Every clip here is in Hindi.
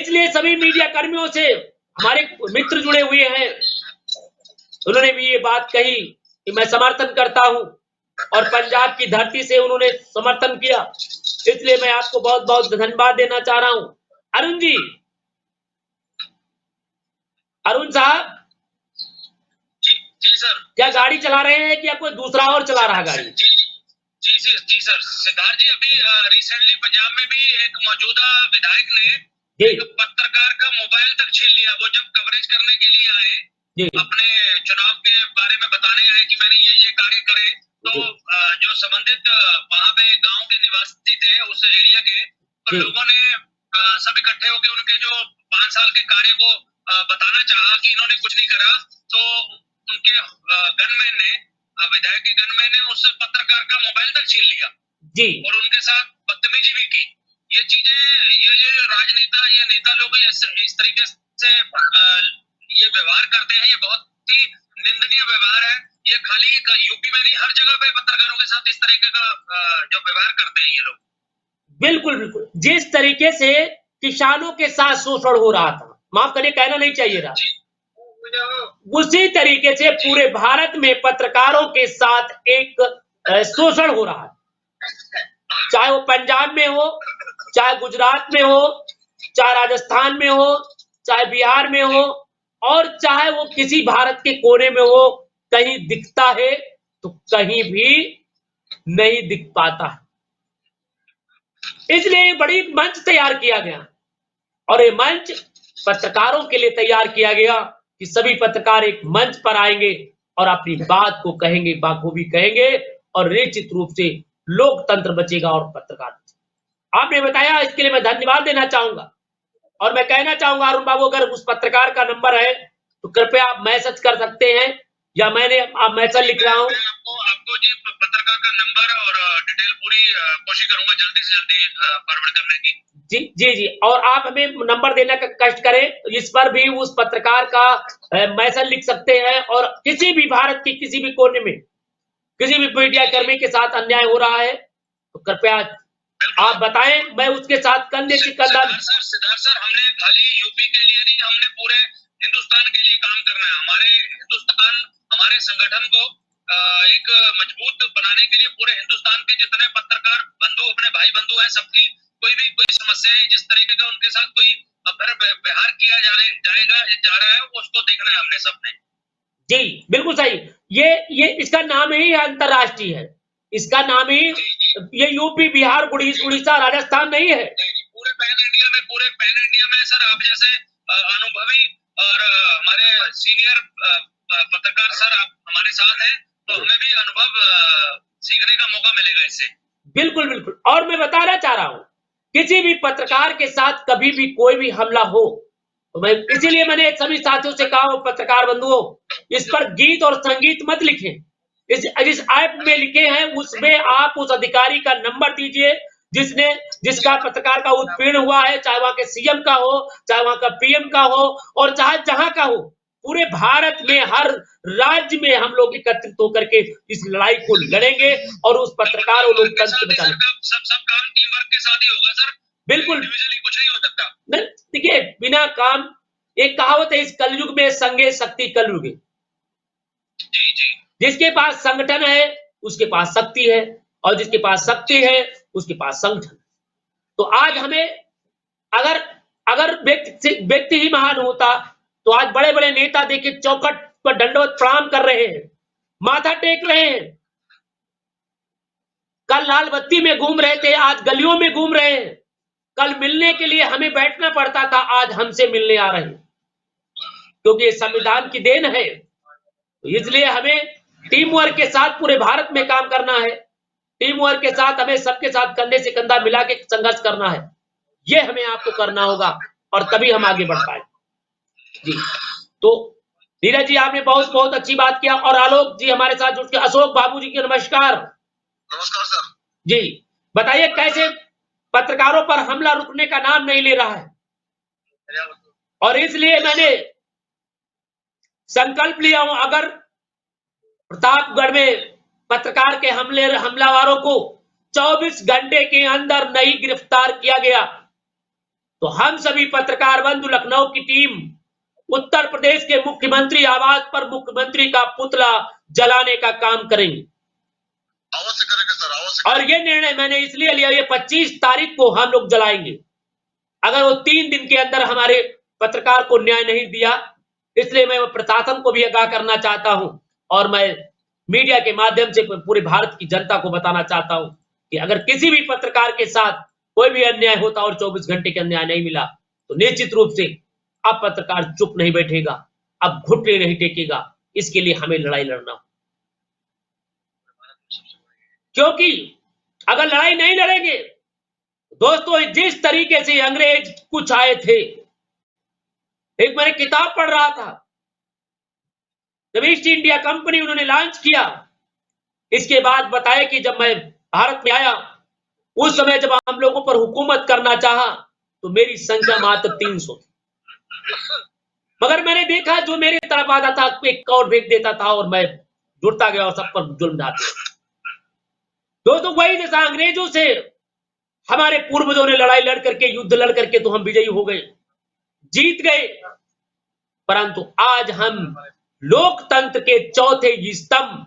इसलिए सभी मीडिया कर्मियों से हमारे मित्र जुड़े हुए हैं, उन्होंने भी ये बात कही कि मैं समर्थन करता हूं और पंजाब की धरती से उन्होंने समर्थन किया, इसलिए मैं आपको बहुत बहुत धन्यवाद देना चाह रहा हूं। अरुण जी, अरुण साहब, जी सर, क्या गाड़ी चला रहे हैं कि या कोई दूसरा और चला रहा गाड़ी? जी सर, सिद्धार्थ जी, अभी रिसेंटली पंजाब में भी एक मौजूदा विधायक ने एक पत्रकार का मोबाइल तक छीन लिया। वो जब कवरेज करने के लिए आए, अपने चुनाव के बारे में बताने आए कि मैंने ये कार्य करे, तो जो संबंधित वहां पे गांव के निवासी थे उस एरिया के, तो लोगों ने सब इकट्ठे होकर उनके जो 5 साल के कार्य को बताना चाहा कि इन्होंने कुछ नहीं करा, तो उनके गनमैन ने, विधायक के गनमैन ने उस पत्रकार का मोबाइल तक छीन लिया जी, और उनके साथ बदतमीजी भी की। ये चीजें, ये राजनेता, ये नेता लोग इस तरीके से ये व्यवहार करते हैं, ये बहुत ही निंदनीय व्यवहार है। ये खाली यूपी में नहीं, हर जगह पे पत्रकारों के साथ इस तरीके का जो व्यवहार करते हैं ये लोग। बिल्कुल बिल्कुल, जिस तरीके से किसानों के साथ शोषण हो रहा था, माफ करिए, कहना नहीं चाहिए था, उसी तरीके से पूरे भारत में पत्रकारों के साथ एक शोषण हो रहा है, चाहे वो पंजाब में हो, चाहे गुजरात में हो, चाहे राजस्थान में हो, चाहे बिहार में हो, और चाहे वो किसी भारत के कोने में हो, कहीं दिखता है तो कहीं भी नहीं दिख पाता है। इसलिए बड़ी मंच तैयार किया गया और ये मंच पत्रकारों के लिए तैयार किया गया कि सभी पत्रकार एक मंच पर आएंगे और अपनी बात को कहेंगे, बाखूबी कहेंगे और निश्चित रूप से लोकतंत्र बचेगा और पत्रकार। आपने बताया, इसके लिए मैं धन्यवाद देना चाहूंगा और मैं कहना चाहूंगा अरुण बाबू, अगर उस पत्रकार का नंबर है तो कृपया आप मैसेज कर सकते हैं या मैंने आप मैसेज लिख रहा हूं। आपको जी पत्रकार का नंबर और डिटेल पूरी कोशिश करूंगा जल्दी से जल्दी फॉरवर्ड करने की। जी जी जी, और आप हमें नंबर देने का कष्ट करें, इस पर भी उस पत्रकार का मैसेज लिख सकते हैं और किसी भी भारत के किसी भी कोने में किसी भी मीडिया कर्मी के साथ अन्याय हो रहा है तो कृपया आप बताएं, मैं उसके साथ कंधे से कंधा। सिद्धार्थ सर, हमने खाली यूपी के लिए नहीं, हमने पूरे हिंदुस्तान के लिए काम करना है। हमारे हिंदुस्तान, हमारे संगठन को एक मजबूत बनाने के लिए पूरे हिंदुस्तान के जितने पत्रकार बंधु, अपने भाई बंधु हैं, सबकी कोई समस्या है, जिस तरीके का उनके साथ कोई व्यवहार किया जा रहा है, उसको देखना है हमने सबने। जी बिल्कुल सही, ये इसका नाम ही अंतरराष्ट्रीय है, इसका नाम ही ये यूपी, बिहार, उड़ीसा, राजस्थान नहीं है, पूरे पैन इंडिया में सर, आप जैसे अनुभवी और हमारे सीनियर पत्रकार सर आप हमारे साथ हैं, तो हमें भी अनुभव सीखने का मौका मिलेगा इससे। बिल्कुल बिल्कुल, और मैं बताना चाह रहा हूं, किसी भी पत्रकार के साथ कभी भी कोई भी हमला हो तो मैं इसीलिए मैंने सभी साथियों से कहा, पत्रकार बंधुओं, इस पर गीत और संगीत मत लिखें, जिस ऐप में लिखे हैं उसमें आप उस अधिकारी का नंबर दीजिए जिसका पत्रकार का उत्पीड़न हुआ है, चाहे वहां के सीएम का हो, चाहे वहां का पीएम का हो, और चाहे जहां का हो, पूरे भारत में हर राज्य में हम लोग एकत्रित होकर के इस लड़ाई को लड़ेंगे और उस पत्रकार और लोकतंत्र को बचाएंगे। सब काम टीम वर्क के साथ ही होगा सर, बिल्कुल, इंडिविजुअली कुछ नहीं हो सकता। नहीं, देखिए, बिना काम, एक कहावत है, इस कलयुग में संगे शक्ति कलयुग। जी जी, जिसके पास संगठन है उसके पास शक्ति है और जिसके पास शक्ति है उसके पास संगठन। तो आज हमें अगर व्यक्ति ही महान होता तो आज बड़े बड़े नेता देखिए चौखट पर दंडवत प्रणाम कर रहे हैं, माथा टेक रहे हैं, कल लाल बत्ती में घूम रहे थे, आज गलियों में घूम रहे हैं, कल मिलने के लिए हमें बैठना पड़ता था, आज हमसे मिलने आ रहे हैं, क्योंकि ये संविधान की देन है। तो इसलिए हमें टीम वर्क के साथ पूरे भारत में काम करना है, टीम वर्क के साथ हमें सबके साथ कंधे से कंधा मिला के संघर्ष करना है, ये हमें आपको करना होगा और तभी हम आगे बढ़ पाएंगे। जी, तो धीरज जी, आपने बहुत बहुत अच्छी बात किया, और आलोक जी हमारे साथ जुड़ के, अशोक बाबू जी की नमस्कार। नमस्कार सर जी, बताइए कैसे पत्रकारों पर हमला रुकने का नाम नहीं ले रहा है, और इसलिए मैंने संकल्प लिया हूं, अगर प्रतापगढ़ में पत्रकार के हमलावरों को 24 घंटे के अंदर नहीं गिरफ्तार किया गया तो हम सभी पत्रकार बंधु, लखनऊ की टीम उत्तर प्रदेश के मुख्यमंत्री आवास पर मुख्यमंत्री का पुतला जलाने का काम करेंगे। अवश्य करेंगे सर, अवश्य। और ये निर्णय मैंने इसलिए लिया, ये 25 तारीख को हम लोग जलाएंगे। अगर वो 3 दिन के अंदर हमारे पत्रकार को न्याय नहीं दिया, इसलिए मैं प्रशासन को भी आगाह करना चाहता हूं और मैं मीडिया के माध्यम से पूरे भारत की जनता को बताना चाहता हूं कि अगर किसी भी पत्रकार के साथ कोई भी अन्याय होता और 24 घंटे के अन्याय नहीं मिला तो निश्चित रूप से अब पत्रकार चुप नहीं बैठेगा, अब घुटने नहीं टेकेगा। इसके लिए हमें लड़ाई लड़ना, क्योंकि अगर लड़ाई नहीं लड़ेंगे दोस्तों, जिस तरीके से अंग्रेज कुछ आए थे, एक मैंने किताब पढ़ रहा था, जब ईस्ट इंडिया कंपनी उन्होंने लॉन्च किया, इसके बाद बताया कि जब मैं भारत में आया उस समय जब हम लोगों पर हुकूमत करना चाहा तो मेरी संख्या मात्र 300 थी, मगर मैंने देखा जो मेरे तरफ आता था एक और फेंक देता था और मैं जुड़ता गया और सब पर जुल्म ढाते। दोस्तों वही जैसा अंग्रेजों से हमारे पूर्वजों ने लड़ाई लड़ करके, युद्ध लड़ करके तो हम विजयी हो गए, जीत गए, परंतु आज हम लोकतंत्र के चौथे स्तंभ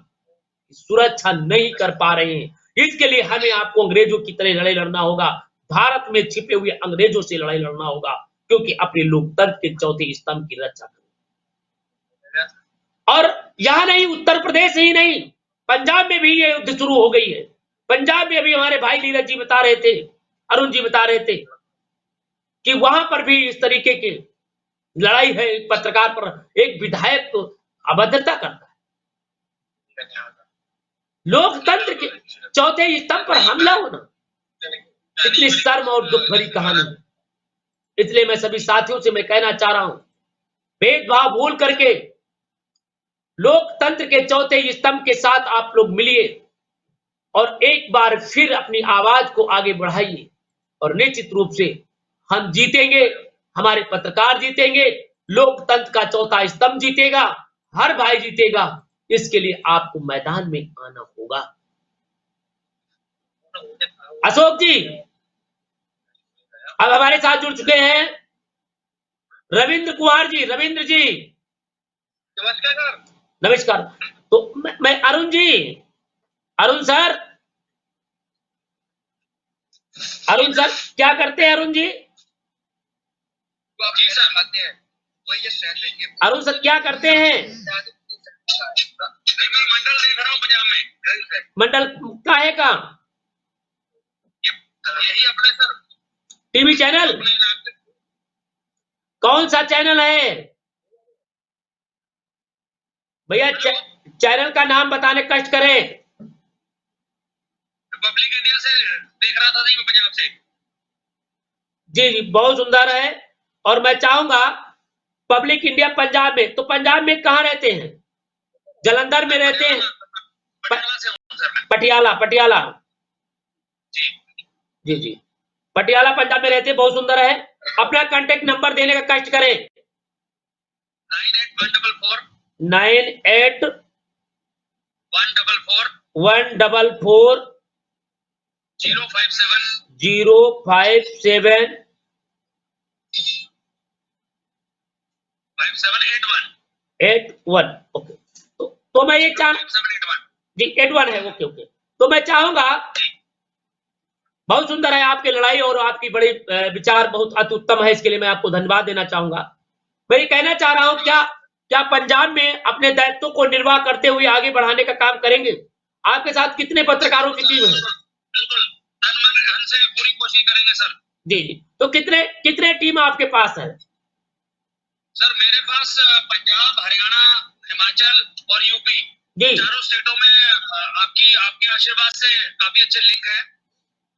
सुरक्षा नहीं कर पा रहे हैं। इसके लिए हमें आपको अंग्रेजों की तरह लड़ाई लड़ना होगा, भारत में छिपे हुए अंग्रेजों से लड़ाई लड़ना होगा, क्योंकि अपने लोकतंत्र के चौथे स्तंभ की रक्षा करना। और यहां नहीं, उत्तर प्रदेश ही नहीं, पंजाब में भी ये युद्ध शुरू हो गई है। पंजाब में अभी हमारे भाई नीरज जी बता रहे थे, अरुण जी बता रहे थे कि वहां पर भी इस तरीके की लड़ाई है, एक पत्रकार पर एक विधायक तो अभद्रता करता है। लोकतंत्र के चौथे स्तंभ पर हमला होना, इतनी शर्म और दुख भरी कहानी। इसलिए मैं सभी साथियों से मैं कहना चाह रहा हूं, भेदभाव भूल करके लोकतंत्र के चौथे स्तंभ के साथ आप लोग मिलिए और एक बार फिर अपनी आवाज को आगे बढ़ाइए और निश्चित रूप से हम जीतेंगे, हमारे पत्रकार जीतेंगे, लोकतंत्र का चौथा स्तंभ जीतेगा, हर भाई जीतेगा। इसके लिए आपको मैदान में आना होगा। अशोक जी अब हमारे साथ जुड़ चुके हैं रविंद्र कुमार जी। रविंद्र जी नमस्कार। नमस्कार। तो मैं अरुण जी, अरुण सर क्या करते हैं अरुण जी? जी सर आते हैं, वही ये स्टैंड लेंगे। अरुण सर क्या करते हैं? मंडल देख रहा हूँ पंजाब में। मंडल काहे का? यही अपने सर टीवी चैनल, कौन सा चैनल है भैया? चैनल का नाम बताने कष्ट करें। रिपब्लिक इंडिया से देख रहा था मैं पंजाब से। जी जी बहुत सुंदर है। और मैं चाहूंगा पब्लिक इंडिया पंजाब में, तो पंजाब में कहाँ रहते हैं? जलंधर में रहते हैं? पटियाला, पटियाला जी जी पटियाला पंजाब में रहते हैं, बहुत सुंदर है। अपना कांटेक्ट नंबर देने का कष्ट करें। 98 144 057 5781। ओके, तो मैं ये चाह जी 81 है। ओके ओके, तो मैं चाहूंगा, बहुत सुंदर है आपकी लड़ाई और आपकी बड़ी विचार बहुत अति उत्तम है, इसके लिए मैं आपको धन्यवाद देना चाहूंगा। मैं ये कहना चाह रहा हूं, क्या पंजाब में अपने दायित्व को निर्वाह करते हुए आगे बढ़ाने का काम करेंगे? आपके साथ कितने पत्रकारों की टीम है? बिल्कुल से पूरी कोशिश करेंगे सर। जी जी, तो कितने टीम आपके पास है? सर मेरे पास पंजाब, हरियाणा, हिमाचल और यूपी, जी चारों स्टेटों में आपके आशीर्वाद से काफी अच्छे लिंक है।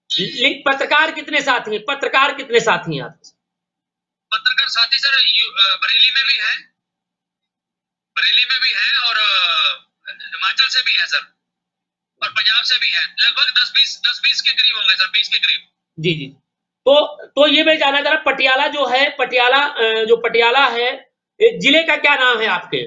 लिंक पत्रकार कितने साथी हैं? पत्रकार कितने साथी हैं आपके? पत्रकार साथी सर बरेली में भी है, और हिमाचल से भी है सर, और पंजाब से भी है। लगभग 10-20 के करीब होंगे सर, 20 के करीब। जी जी, तो ये मैं जानना चाह रहा, पटियाला जो है, पटियाला है, जिले का क्या नाम है आपके?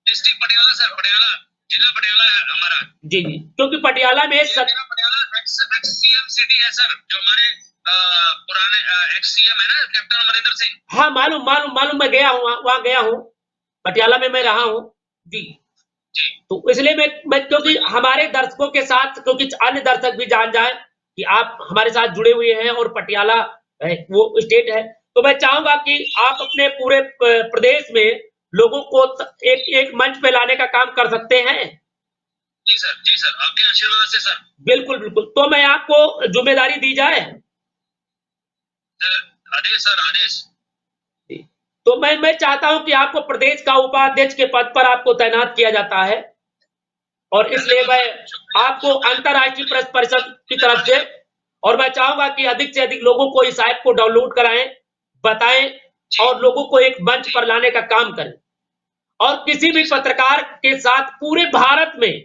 डिस्ट्रिक्ट पटियाला सर, पटियाला जिला पटियाला है हमारा। जी जी, क्योंकि पटियाला में पटियाला एक्ससीएम सिटी है सर, जो हमारे पुराने एक्स सीएम है ना कैप्टन अमरिंदर सिंह। हाँ मालूम मालूम मालूम, मैं गया हूँ वहां गया हूँ, पटियाला में मैं रहा हूँ जी। तो इसलिए मैं क्योंकि हमारे दर्शकों के साथ, क्योंकि अन्य दर्शक भी जान जाए कि आप हमारे साथ जुड़े हुए हैं और पटियाला वो स्टेट है, तो मैं चाहूंगा कि आप अपने पूरे प्रदेश में लोगों को एक एक मंच पे लाने का काम कर सकते हैं। जी सर, आपके आशीर्वाद से सर। बिल्कुल बिल्कुल, तो मैं आपको जिम्मेदारी दी जाए। आदेश सर, आदेश। तो मैं चाहता हूं कि आपको प्रदेश का उपाध्यक्ष के पद पर आपको तैनात किया जाता है, और इसलिए मैं आपको अंतरराष्ट्रीय प्रेस परिषद की तरफ से, और मैं चाहूंगा कि अधिक से अधिक लोगों को इस ऐप को डाउनलोड कराएं, बताएं और लोगों को एक मंच पर लाने का काम करें। और किसी भी पत्रकार के साथ पूरे भारत में,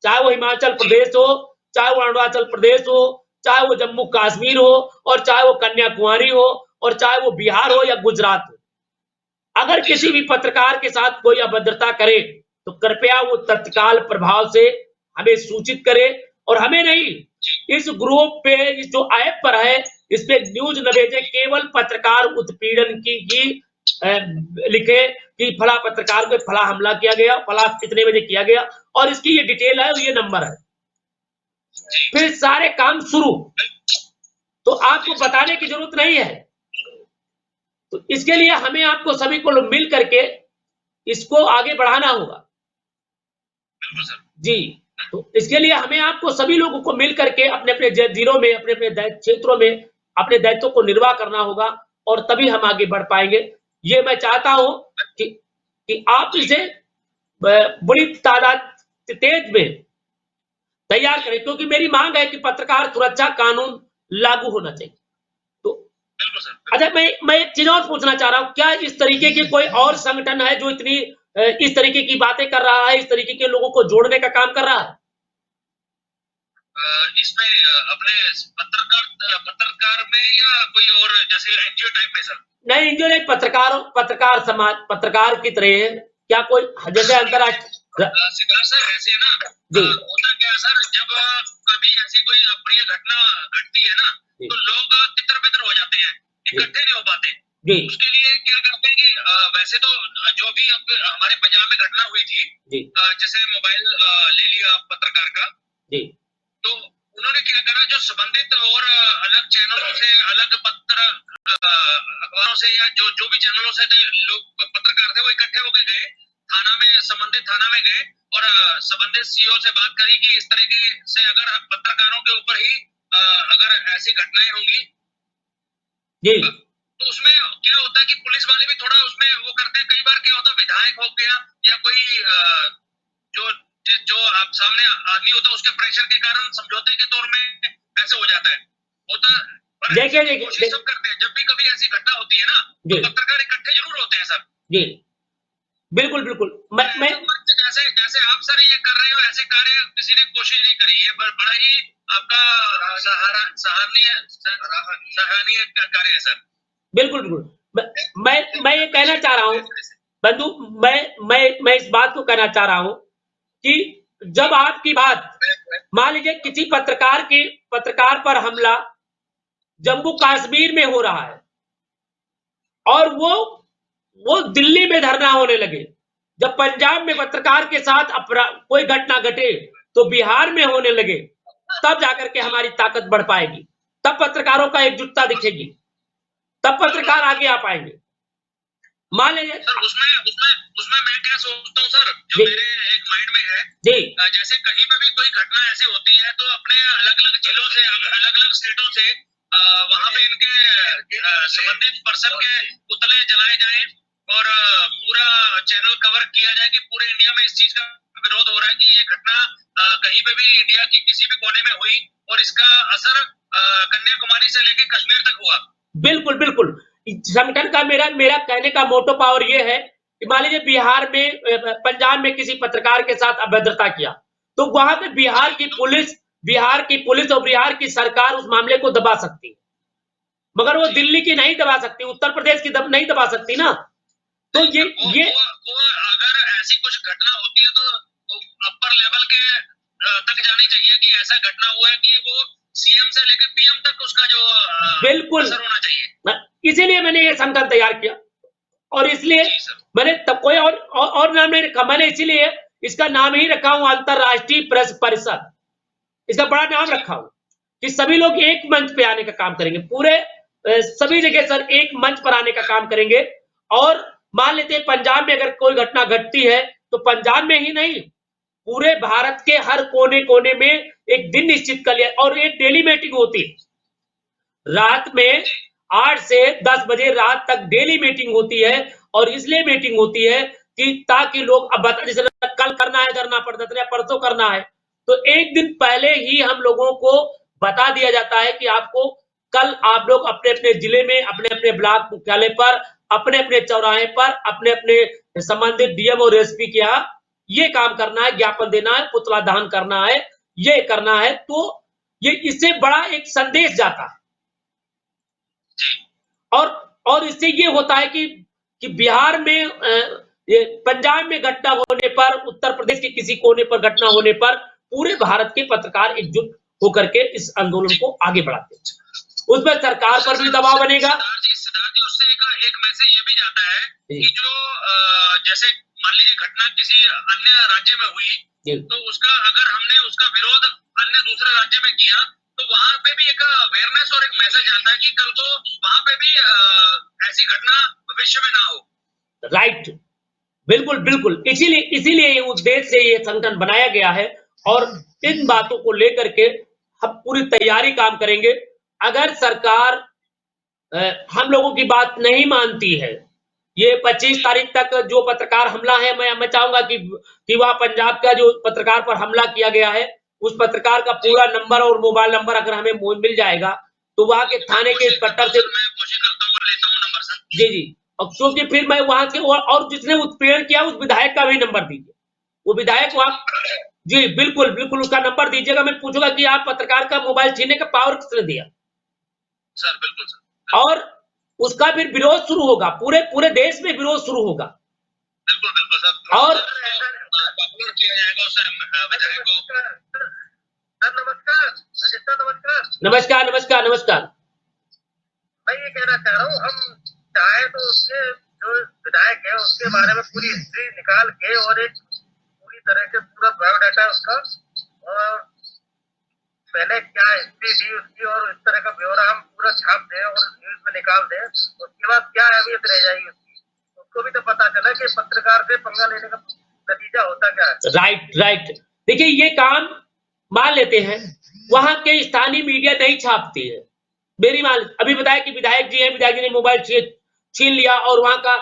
चाहे वो हिमाचल प्रदेश हो, चाहे वो अरुणाचल प्रदेश हो, चाहे वो जम्मू कश्मीर हो, और चाहे वो कन्याकुमारी हो, और चाहे वो बिहार हो या गुजरात हो, अगर किसी भी पत्रकार के साथ कोई अभद्रता करे तो कृपया वो तत्काल प्रभाव से हमें सूचित करे, और हमें नहीं, इस ग्रुप पे, इस जो ऐप पर है, इस पे न्यूज न भेजे, केवल पत्रकार उत्पीड़न की ही लिखे कि फला पत्रकार पे फला हमला किया गया, फला कितने बजे किया गया, और इसकी ये डिटेल है, ये नंबर है, फिर सारे काम शुरू। तो आपको बताने की जरूरत नहीं है। तो इसके लिए हमें आपको सभी को मिल करके इसको आगे बढ़ाना होगा जी। तो इसके लिए हमें आपको सभी लोगों को मिल करके अपने अपने जिलों में, अपने अपने क्षेत्रों में अपने दायित्वों को निर्वाह करना होगा, और तभी हम आगे बढ़ पाएंगे। ये मैं चाहता हूं कि आप इसे बड़ी तादाद तेज में तैयार करें, क्योंकि मेरी मांग है कि पत्रकार सुरक्षा कानून लागू होना चाहिए। तो अच्छा, मैं एक चीज और पूछना चाह रहा हूं, क्या इस तरीके के कोई और संगठन है जो इतनी इस तरीके की बातें कर रहा है, इस तरीके के लोगों को जोड़ने का काम कर रहा है? इसमें अपने पत्रकार में या कोई और जैसे एनजीओ टाइप में सर? नहीं, एनजीओ नहीं, पत्रकार समाज, पत्रकार की तरह है क्या कोई, जैसे अंतरराष्ट्रीय सिद्धार्थ सर ऐसे है ना होता क्या है सर, जब कभी ऐसी कोई अप्रिय घटना घटती है ना, तो लोग तितर बितर हो जाते हैं, इकट्ठे नहीं हो पाते जी। उसके लिए क्या करते हैं कि वैसे तो जो भी अब हमारे पंजाब में घटना हुई थी जी, जैसे मोबाइल ले लिया पत्रकार का जी, तो उन्होंने क्या करा, जो संबंधित और अलग चैनलों से, अलग पत्र अखबारों से, या जो भी चैनलों से लोग पत्रकार थे, वो इकट्ठे होकर गए थाना में, संबंधित थाना में गए, और संबंधित सीओ से बात करी कि इस तरीके से अगर पत्रकारों के ऊपर ही अगर ऐसी घटनाएं होंगी जी, तो उसमें क्या होता है कि पुलिस वाले भी थोड़ा उसमें वो करते हैं। कई बार क्या होता है, विधायक हो गया या कोई जो आप सामने आदमी होता है, उसके प्रेशर के कारण समझौते के तौर में ऐसे हो जाता है, कोशिश सब करते हैं। जब भी कभी ऐसी घटना होती है ना, तो पत्रकार इकट्ठे जरूर होते हैं सर जी। बिल्कुल बिल्कुल, मैं जैसे आप सर ये कर रहे हो, ऐसे कार्य किसी ने कोशिश नहीं करी है, बड़ा ही आपका सराहनीय कार्य है सर। बिल्कुल बिल्कुल, मैं ये कहना चाह रहा हूँ बंधु, मैं इस बात को कहना चाह रहा हूँ कि जब आपकी बात, मान लीजिए किसी पत्रकार पर हमला जम्मू कश्मीर में हो रहा है, और वो दिल्ली में धरना होने लगे, जब पंजाब में पत्रकार के साथ कोई घटना घटे तो बिहार में होने लगे, तब जाकर के हमारी ताकत बढ़ पाएगी, तब पत्रकारों का एकजुटता दिखेगी, तब पत्रकार आगे आ पाएंगे। मान लीजिए सर, उसमें मैं क्या सोचता हूँ सर, जो मेरे एक माइंड में है जी, जैसे कहीं पे भी कोई घटना ऐसी होती है, तो अपने अलग अलग जिलों से, अलग अलग स्टेटों से वहां पे इनके संबंधित पर्सन के पुतले जलाए जाएं, और पूरा चैनल कवर किया जाए कि पूरे इंडिया में इस चीज का विरोध हो रहा है कि ये घटना कहीं पे भी इंडिया की किसी भी कोने में हुई, और इसका असर कन्याकुमारी से लेकर कश्मीर तक हुआ। बिल्कुल बिल्कुल, संगठन का मेरा कहने का मोटो पावर ये है कि मान लीजिए बिहार में, पंजाब में किसी पत्रकार के साथ अभद्रता किया, तो वहां पे बिहार की पुलिस और बिहार की सरकार उस मामले को दबा सकती है, मगर वो दिल्ली की नहीं दबा सकती, उत्तर प्रदेश की नहीं दबा सकती ना। तो ये अगर ऐसी कुछ घटना होती है तो अपर लेवल के तक जानी चाहिए कि ऐसा घटना हुआ है कि वो सीएम से लेकर पीएम तक उसका जो बिल्कुल असर होना चाहिए। इसीलिए मैंने ये संगठन तैयार किया और इसलिए मैंने तब कोई और नाम नहीं रखा। मैंने इसीलिए इसका नाम ही रखा हूं अंतरराष्ट्रीय प्रेस परिषद। इसका बड़ा नाम रखा हूं कि सभी लोग एक मंच पे आने का काम करेंगे, पूरे सभी जगह सर एक मंच पर आने का काम करेंगे। और मान लेते हैं पंजाब में अगर कोई घटना घटती है तो पंजाब में ही नहीं, पूरे भारत के हर कोने कोने में एक दिन निश्चित कर लिया और एक डेली मीटिंग होती है। रात में 8 से 10 बजे रात तक डेली मीटिंग होती है और इसलिए मीटिंग होती है कि ताकि लोग अब बता, जैसे कल करना है करना पड़ता था, परसों करना है तो एक दिन पहले ही हम लोगों को बता दिया जाता है कि आपको कल आप लोग अपने अपने जिले में, अपने अपने ब्लॉक मुख्यालय पर, अपने अपने चौराहे पर, अपने अपने संबंधित डीएम और एसपी के यहाँ ये काम करना है, ज्ञापन देना है, पुतला दहन करना है, ये करना है। तो ये इससे बड़ा एक संदेश जाता है और इससे ये होता है कि बिहार में, पंजाब में घटना होने पर, उत्तर प्रदेश के किसी कोने पर घटना होने पर पूरे भारत के पत्रकार एकजुट होकर के इस आंदोलन को आगे बढ़ाते हैं। उस पर सरकार पर भी दबाव बनेगा। सिद्धार्थ जी, उससे एक मैसेज ये भी जाता है कि जो जैसे मान लीजिए घटना किसी अन्य राज्य में हुई तो उसका अगर हमने उसका विरोध अन्य दूसरे राज्य में किया तो वहां पे भी एक अवेयरनेस और एक मैसेज आता है कि कल को वहां पे भी ऐसी घटना भविष्य में ना हो। राइट, बिल्कुल बिल्कुल। इसीलिए ये उद्देश्य से ये संगठन बनाया गया है और इन बातों को लेकर के हम पूरी तैयारी काम करेंगे। अगर सरकार हम लोगों की बात नहीं मानती है, ये 25 तारीख तक जो पत्रकार हमला है, मैं चाहूंगा कि वह पंजाब का जो पत्रकार पर हमला किया गया है उस पत्रकार का पूरा नंबर और मोबाइल नंबर अगर हमें मिल जाएगा तो वहां के थाने के इंस्पेक्टर से जी और क्योंकि फिर मैं वहां से और जिसने उत्पीड़न किया उस विधायक का भी नंबर दीजिए। वो विधायक वहां जी बिल्कुल बिल्कुल उसका नंबर दीजिएगा। मैं पूछूंगा कि आप पत्रकार का मोबाइल छीनने का पावर किसने दिया सर? बिल्कुल सर। और उसका फिर विरोध शुरू होगा, पूरे देश में विरोध शुरू होगा। बिल्कुल बिल्कुल सर। और पॉपुलर किया जाएगा उस विधायक को। सर नमस्कार। नमस्कार नमस्कार नमस्कार। मैं ये कहना चाह रहा हूँ, हम चाहे तो उसके जो विधायक है उसके बारे में पूरी हिस्ट्री निकाल के और एक पूरी तरह से पूरा बायोडाटा उसका और पहले क्या हिस्ट्री थी उसकी और इस तरह का ब्यौरा हम पूरा छाप दें और न्यूज में निकाल दें। उसके बाद क्या अहमियत रह जाएगी उसकी, उसको भी तो पता चला कि पत्रकार से पंगा लेने का नतीजा होता क्या है। राइट। देखिए ये काम मान लेते हैं वहां के स्थानीय मीडिया नहीं छापती है। मेरी मान अभी बताया कि विधायक जी हैं, विधायक जी ने मोबाइल छीन लिया और वहां का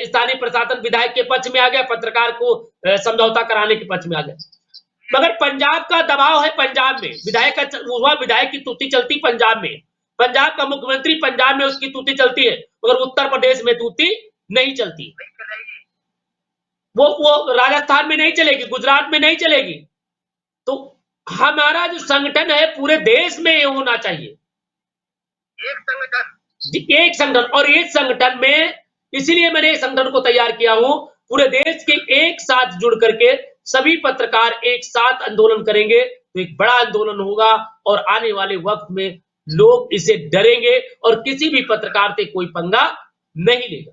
स्थानीय प्रशासन विधायक के पक्ष में आ गया, पत्रकार को समझौता कराने के पक्ष में आ गया। मगर पंजाब का दबाव है, पंजाब में विधायक का वह विधायक की तूती चलती पंजाब में, पंजाब का मुख्यमंत्री पंजाब में उसकी तूती चलती है, मगर उत्तर प्रदेश में तूती नहीं चलती। वो राजस्थान में नहीं चलेगी, गुजरात में नहीं चलेगी। तो हमारा जो संगठन है पूरे देश में ये होना चाहिए, एक संगठन। और एक संगठन में इसीलिए मैंने इस संगठन को तैयार किया हूं, पूरे देश के एक साथ जुड़ करके सभी पत्रकार एक साथ आंदोलन करेंगे तो एक बड़ा आंदोलन होगा और आने वाले वक्त में लोग इसे डरेंगे और किसी भी पत्रकार से कोई पंगा नहीं लेगा।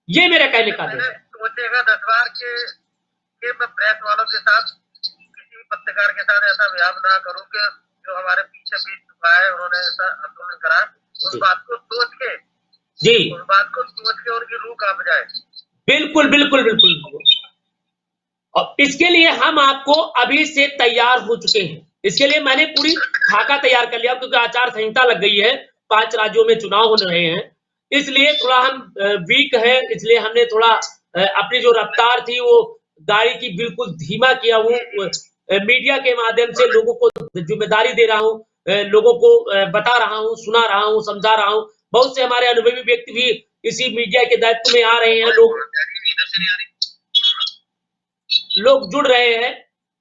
ये मेरा कहने का है। सोचेगा 10 बार के मैं प्रेस वालों के साथ किसी भी पत्रकार के साथ ऐसा व्यवहार ना करूं कि जो हमारे पीछे बीत चुका है, उन्होंने ऐसा आंदोलन करा, उस बात को सोच के जी उस बात को सोच के उनकी रूह कांप जाए। बिल्कुल बिल्कुल बिल्कुल। और इसके लिए हम आपको अभी से तैयार हो चुके हैं। इसके लिए मैंने पूरी खाका तैयार कर लिया क्योंकि आचार संहिता लग गई है, 5 राज्यों में चुनाव हो रहे हैं, इसलिए थोड़ा हम वीक है, इसलिए हमने थोड़ा अपनी जो रफ्तार थी वो गाड़ी की बिल्कुल धीमा किया हूँ। मीडिया के माध्यम से लोगों को जिम्मेदारी दे रहा हूँ, लोगों को बता रहा हूँ, सुना रहा हूँ, समझा रहा हूँ। बहुत से हमारे अनुभवी व्यक्ति भी इसी मीडिया के दायित्व में आ रहे हैं, लोग जुड़ रहे हैं,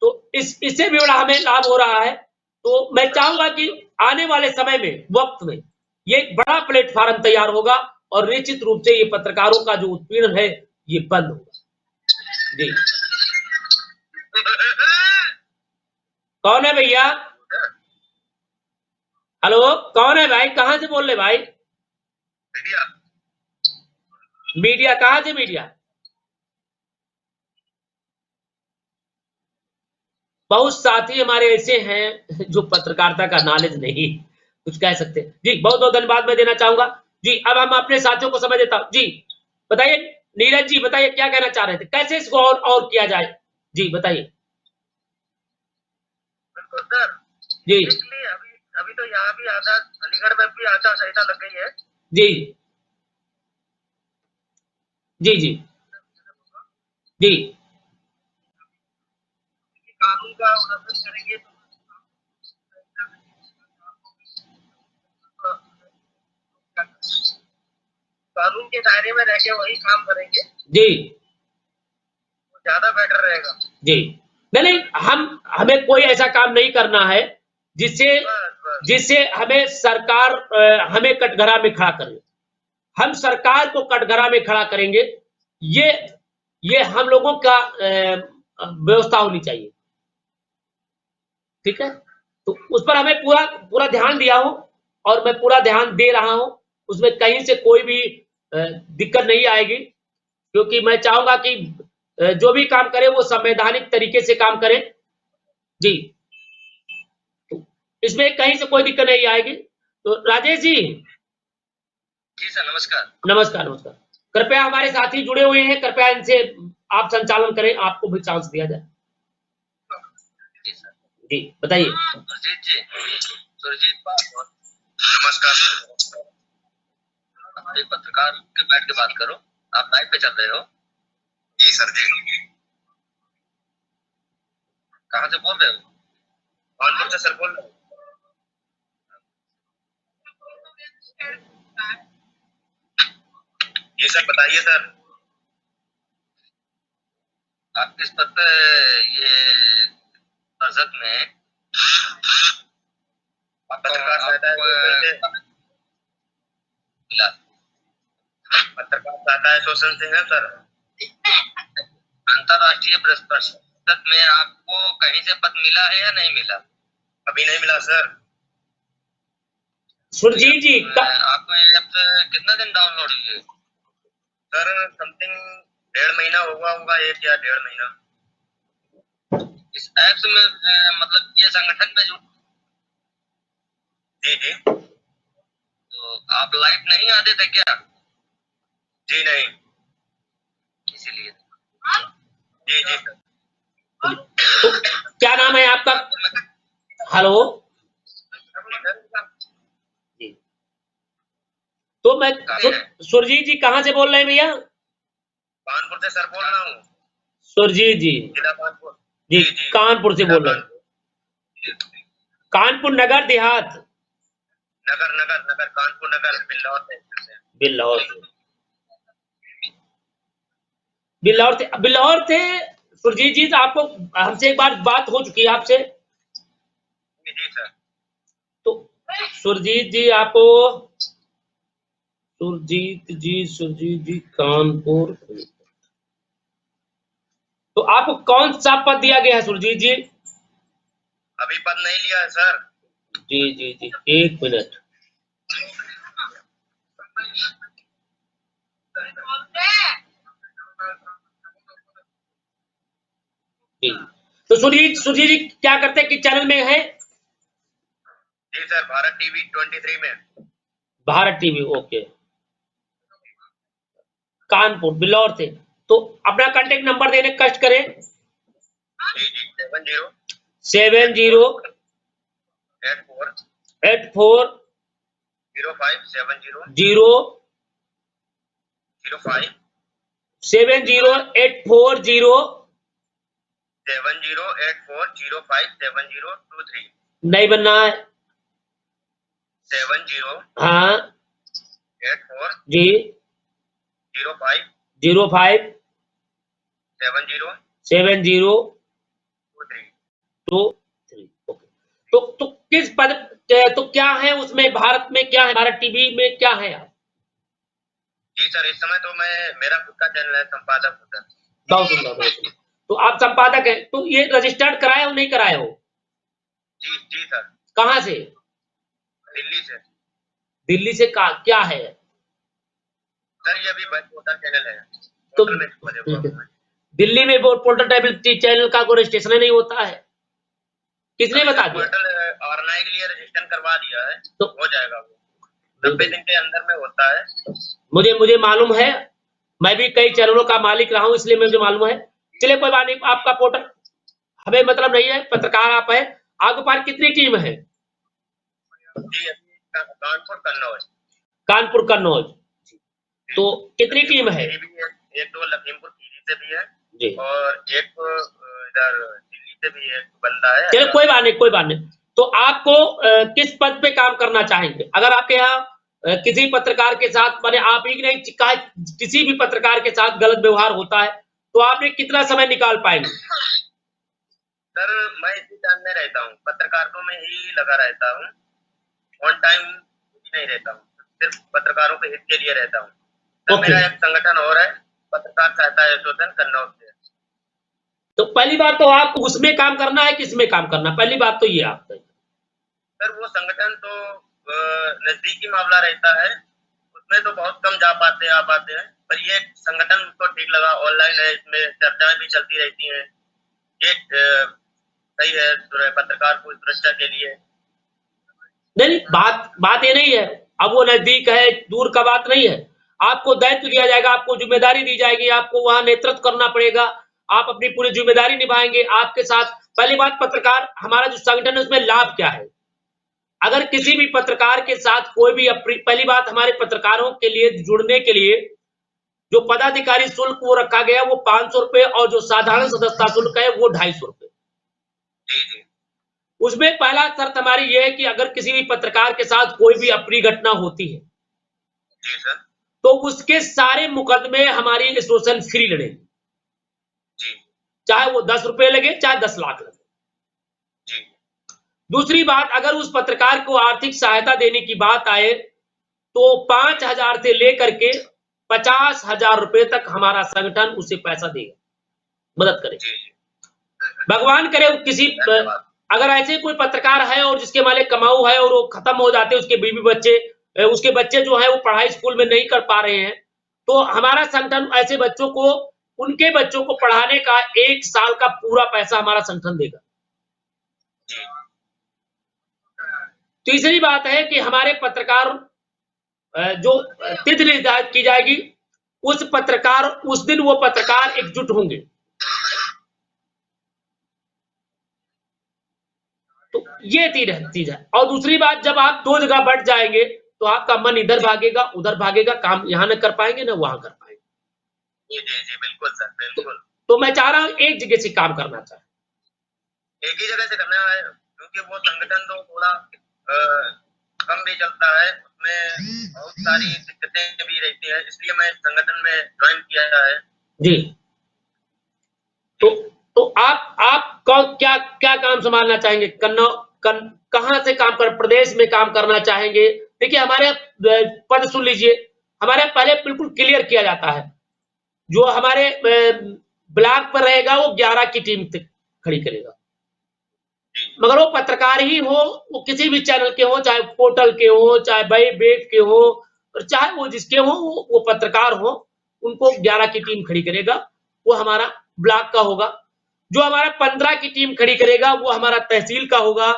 तो इससे भी बड़ा हमें लाभ हो रहा है। तो मैं चाहूंगा कि आने वाले समय में, वक्त में ये एक बड़ा प्लेटफॉर्म तैयार होगा और निश्चित रूप से ये पत्रकारों का जो उत्पीड़न है ये बंद होगा। जी कौन है भैया? हेलो, कौन है भाई? कहाँ से बोल रहे भाई? मीडिया। मीडिया कहाँ से? मीडिया बहुत साथी हमारे ऐसे हैं जो पत्रकारिता का नॉलेज नहीं कुछ कह सकते। जी बहुत बहुत धन्यवाद मैं देना चाहूंगा। जी अब हम अपने साथियों को समझ देता हूँ। जी बताइए नीरज जी, बताइए क्या कहना चाह रहे थे, कैसे इसको और किया जाए? जी बताइए। बिल्कुल सर। जी इसलिए अभी अभी तो यहाँ भी आधा अलीगढ़ में भी आचार संहिता लग गई है। जी जी जी जी कानून का उल्लंघन करेंगे तो कानून के दायरे में रह के वही काम करेंगे, जी वो ज्यादा बेटर रहेगा। जी नहीं, हमें कोई ऐसा काम नहीं करना है जिससे जिससे हमें सरकार हमें कटघरा में खड़ा करे। हम सरकार को कटघरा में खड़ा करेंगे, ये हम लोगों का व्यवस्था होनी चाहिए। ठीक है, तो उस पर हमें पूरा पूरा ध्यान दिया हूं और मैं पूरा ध्यान दे रहा हूं। उसमें कहीं से कोई भी दिक्कत नहीं आएगी, क्योंकि मैं चाहूंगा कि जो भी काम करे वो संवैधानिक तरीके से काम करे। जी तो इसमें कहीं से कोई दिक्कत नहीं आएगी। तो राजेश जी। जी सर नमस्कार। नमस्कार नमस्कार। कृपया हमारे साथी जुड़े हुए हैं, कृपया इनसे आप संचालन करें, आपको भी चांस दिया जाए। जी सर। जी बताइए। सुरजीत जी, सुरजीत नमस्कार सर। एक पत्रकार के बैठ के बात करो, आप लाइव पे चल रहे हो। जी सर जी। कहाँ से बोल रहे हो? कानपुर से सर बोल रहे हो। जी सर बताइए सर। आप किस पद पे ये संसद में पत्रकार सहायता एसोसिएशन से है सर। अंतरराष्ट्रीय परिषद में आपको कहीं से पद मिला है या नहीं मिला? अभी नहीं मिला सर। सुरजीत जी आपको ये ऐप कितना दिन डाउनलोड हुई है? सर समथिंग 1.5 महीना हुआ होगा, 1 या 1.5 महीना। इस ऐप में मतलब ये संगठन में जुड़। जी जी। तो आप लाइव नहीं आते थे क्या? जी नहीं, इसीलिए। जी जी सर। तो क्या नाम है आपका? हेलो जी। तो मैं सुरजीत जी कहाँ से बोल रहे हैं भैया? कानपुर से सर बोल रहा हूँ। सुरजीत जी जिला कानपुर। जी कानपुर से बोल रहे हैं। कानपुर नगर देहात। नगर नगर नगर कानपुर नगर बिल्लौर से। बिल्लौर थे सुरजीत जी। तो आपको हमसे एक बार बात हो चुकी है आपसे। जी सर। तो सुरजीत जी कानपुर। तो आपको कौन सा पद दिया गया है सुरजीत जी? अभी पद नहीं लिया है सर। जी जी जी एक मिनट। जी तो सुरजीत जी क्या करते हैं, किस चैनल में है? जी सर भारत टीवी 23 में। Bharat TV okay. कानपुर बिल्लौर से। तो अपना कांटेक्ट नंबर देने का कष्ट करें। जी जी 70 84 0570 0 05 70 7084057023। नहीं बनना है। 70 हाँ 84 जी 05 05 7023। 7023 ओके। तो किस पद तो क्या है उसमें, भारत में क्या है, भारत टीवी में क्या है आप? जी सर इस समय तो मेरा खुद का चैनल है, संपादक होता है। बहुत सुंदर बहुत सुंदर। तो आप संपादक हैं, तो ये रजिस्टर्ड कराए हो नहीं कराए हो? जी जी सर। कहाँ से? दिल्ली से। दिल्ली से क्या है सर ये अभी बस वोटर चैनल है, तो पोर्टल में खोले हुआ है। दिल्ली में वो पोर्टल चैनल का कोई रजिस्ट्रेशन नहीं होता है, किसने बता दिया? पोर्टल ऑर्गेनाइज के लिए रजिस्टर करवा दिया है, तो हो जाएगा वो 90 दिन के अंदर में होता है। मुझे मालूम है, मैं भी कई चैनलों का मालिक रहा हूं, इसलिए मुझे मालूम है। चलिए कोई बात नहीं, आपका पोर्टल हमें मतलब नहीं है, पत्रकार आप है। आपके पास कितनी टीम है? जी कानपुर कन्नौज। कानपुर कन्नौज, तो कितनी टीम है? एक दो लखीमपुर खीरी से भी है जी, और एक इधर दिल्ली से भी एक बंदा है। चलिए कोई बात नहीं, कोई बात नहीं। तो आपको किस पद पे काम करना चाहेंगे? अगर आपके यहाँ किसी पत्रकार के साथ, माने आप ही नहीं, किसी भी पत्रकार के साथ गलत व्यवहार होता है तो आपने कितना समय निकाल पाएंगे? सर मैं इसी टाइम में रहता हूँ, पत्रकारों में ही लगा रहता हूँ, ऑन टाइम नहीं रहता हूँ, सिर्फ पत्रकारों के हित के लिए रहता हूँ। सर मेरा एक संगठन और है, पत्रकार सहायता एसोसिएशन कन्नौज से। तो पहली बात तो आपको उसमें काम करना है, किसमें काम करना? पहली बात तो ये आप सर वो संगठन तो नजदीकी मामला रहता है, उसमें तो बहुत कम जा पाते हैं, आ पाते हैं, पर ये संगठन तो ठीक लगा, ऑनलाइन है, इसमें चर्चाएं भी चलती रहती हैं, ये सही है पत्रकार को सुरक्षा के लिए। नहीं, बात ये नहीं है, अब वो नजदीक है दूर का बात नहीं है। आपको दायित्व दिया जाएगा, आपको जिम्मेदारी दी जाएगी, आपको वहां नेतृत्व करना पड़ेगा, आप अपनी पूरी जिम्मेदारी निभाएंगे। आपके साथ पहली बात, पत्रकार हमारा जो संगठन है उसमें लाभ क्या है? अगर किसी भी पत्रकार के साथ कोई भी पहली बात, हमारे पत्रकारों के लिए जुड़ने के लिए जो पदाधिकारी शुल्क वो रखा गया वो 500 रुपए, और जो साधारण सदस्यता शुल्क है वो 250 रुपए। उसमें पहला शर्त हमारी ये है कि अगर किसी भी पत्रकार के साथ कोई भी अप्रिय घटना होती है जी सर, तो उसके सारे मुकदमे हमारी एसोसिएशन फ्री लड़ेगी, चाहे वो 10 रुपए लगे, चाहे 10 लाख लगे। दूसरी बात, अगर उस पत्रकार को आर्थिक सहायता देने की बात आए तो 5,000 से लेकर के 50,000 रुपए तक हमारा संगठन उसे पैसा देगा, मदद करेगा। भगवान करे किसी अगर ऐसे कोई पत्रकार है और जिसके माले कमाऊ है और वो खत्म हो जाते, उसके बीवी बच्चे, उसके बच्चे जो है वो पढ़ाई स्कूल में नहीं कर पा रहे हैं, तो हमारा संगठन ऐसे बच्चों को, उनके बच्चों को पढ़ाने का 1 साल का पूरा पैसा हमारा संगठन देगा। तीसरी बात है कि हमारे पत्रकार जो तिथि निर्धारित की जाएगी, उस पत्रकार, उस दिन वो पत्रकार एकजुट होंगे। तो ये चीज है। और दूसरी बात, जब आप 2 जगह बढ़ जाएंगे तो आपका मन इधर भागेगा, उधर भागेगा, काम यहाँ न कर पाएंगे ना वहां कर पाएंगे। जी बिल्कुल सर, बिल्कुल। तो मैं चाह रहा हूँ एक जगह से काम करना चाहे, एक ही जगह से करना है, क्योंकि वो संगठन तो थोड़ा कम भी चलता है, उसमें बहुत सारी दिक्कतें भी रहती है, इसलिए मैं संगठन में ज्वाइन किया है। जी। तो आप क्या काम संभालना चाहेंगे? कहां से काम कर, प्रदेश में काम करना चाहेंगे? देखिए हमारे पद सुन लीजिए, हमारे पहले बिल्कुल क्लियर किया जाता है, जो हमारे ब्लॉक पर रहेगा वो 11 की टीम खड़ी करेगा, मगर वो पत्रकार ही हो, वो किसी भी चैनल के हो, चाहे पोर्टल के हो, चाहे वेब के हो, और चाहे वो जिसके हो, वो पत्रकार हो, उनको 11 की टीम खड़ी करेगा, वो हमारा ब्लॉक का होगा। जो हमारा 15 की टीम खड़ी करेगा वो हमारा तहसील का होगा।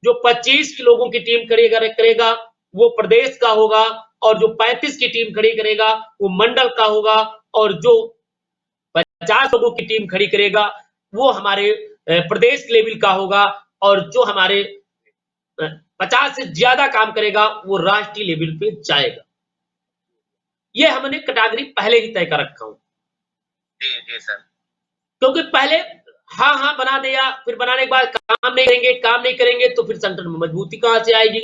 जो 25 लोगों की टीम खड़ी करेगा वो प्रदेश का होगा, और जो 35 की टीम खड़ी करेगा वो मंडल का होगा, और जो 50 लोगों की टीम खड़ी करेगा वो हमारे प्रदेश लेवल का होगा, और जो हमारे 50 से ज्यादा काम करेगा वो राष्ट्रीय लेवल पे जाएगा। ये हमने कैटेगरी पहले ही तय कर रखा हूं। जी सर। क्योंकि पहले हाँ बना दिया, फिर बनाने के बाद काम नहीं करेंगे तो फिर संगठन में मजबूती कहां से आएगी,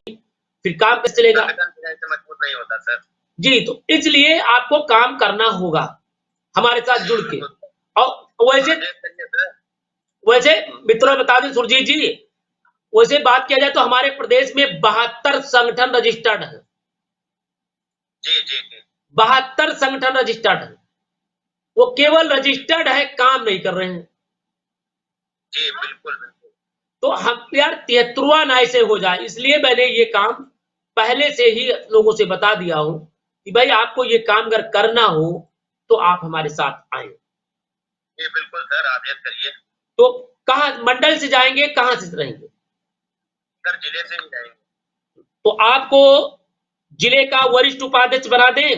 फिर काम कैसे चलेगा? मजबूत नहीं होता सर। जी, तो इसलिए आपको काम करना होगा हमारे साथ जुड़ के। और वैसे मित्रों बता दें सुरजीत जी, वैसे बात किया जाए तो हमारे प्रदेश में 72 संगठन रजिस्टर्ड है। जी 72 संगठन रजिस्टर्ड है, वो केवल रजिस्टर्ड है, काम नहीं कर रहे हैं। जी बिल्कुल। तो हम यार 73वां ना ऐसे हो जाए, इसलिए मैंने ये काम पहले से ही लोगों से बता दिया हूं कि भाई आपको ये काम अगर करना हो तो आप हमारे साथ आए। जी बिल्कुल सर, आदेश करिए। तो कहाँ मंडल से जाएंगे, कहाँ से रहेंगे? सर जिले से ही जाएंगे। तो आपको जिले का वरिष्ठ उपाध्यक्ष बना दें?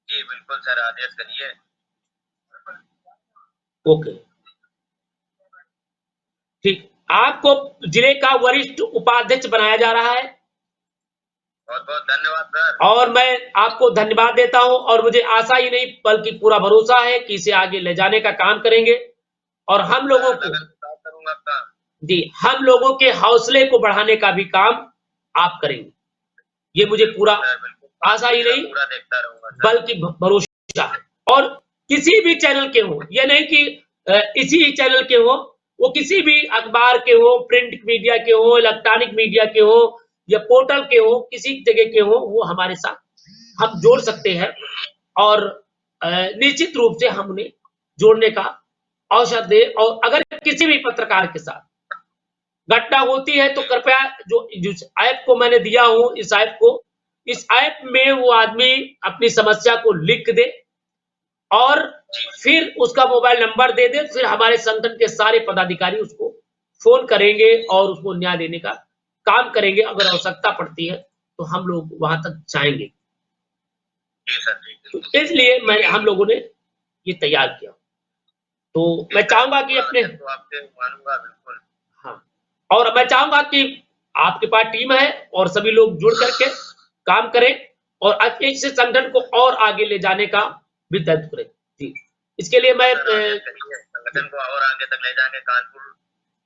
जी बिल्कुल सर, आदेश करिए। ओके, ठीक। आपको जिले का वरिष्ठ उपाध्यक्ष बनाया जा रहा है। बहुत बहुत धन्यवाद सर। और मैं आपको धन्यवाद देता हूं, और मुझे आशा ही नहीं बल्कि पूरा भरोसा है कि इसे आगे ले जाने का काम करेंगे। और हम लोगों को करूंगा काम। जी, हम लोगों के हौसले को बढ़ाने का भी काम आप करेंगे, ये मुझे पूरा आशा ही नहीं पूरा देखता रहूंगा बल्कि भरोसा है। और किसी भी चैनल के हो, ये नहीं कि इसी चैनल के हो, वो किसी भी अखबार के हो, प्रिंट मीडिया के हो, इलेक्ट्रॉनिक मीडिया के हो या पोर्टल के हो, किसी जगह के हो, वो हमारे साथ हम जोड़ सकते हैं। और निश्चित रूप से हम उन्हें जोड़ने का अवसर दे। और अगर किसी भी पत्रकार के साथ घटना होती है तो कृपया जो ऐप को मैंने दिया हूं, इस ऐप में वो आदमी अपनी समस्या को लिख दे और फिर उसका मोबाइल नंबर दे दे। फिर हमारे संगठन के सारे पदाधिकारी उसको फोन करेंगे और उसको न्याय देने का काम करेंगे। अगर आवश्यकता पड़ती है तो हम लोग वहां तक जाएंगे। तो इसलिए हम लोगों ने ये तैयार किया। तो मैं चाहूंगा कि अपने हाँ, और मैं चाहूंगा कि आपके पास टीम है और सभी लोग जुड़ करके काम करें और इस संगठन को और आगे ले जाने का भी दायित्व करें। जी, इसके लिए मैं संगठन को और आगे तक ले जाएंगे। कानपुर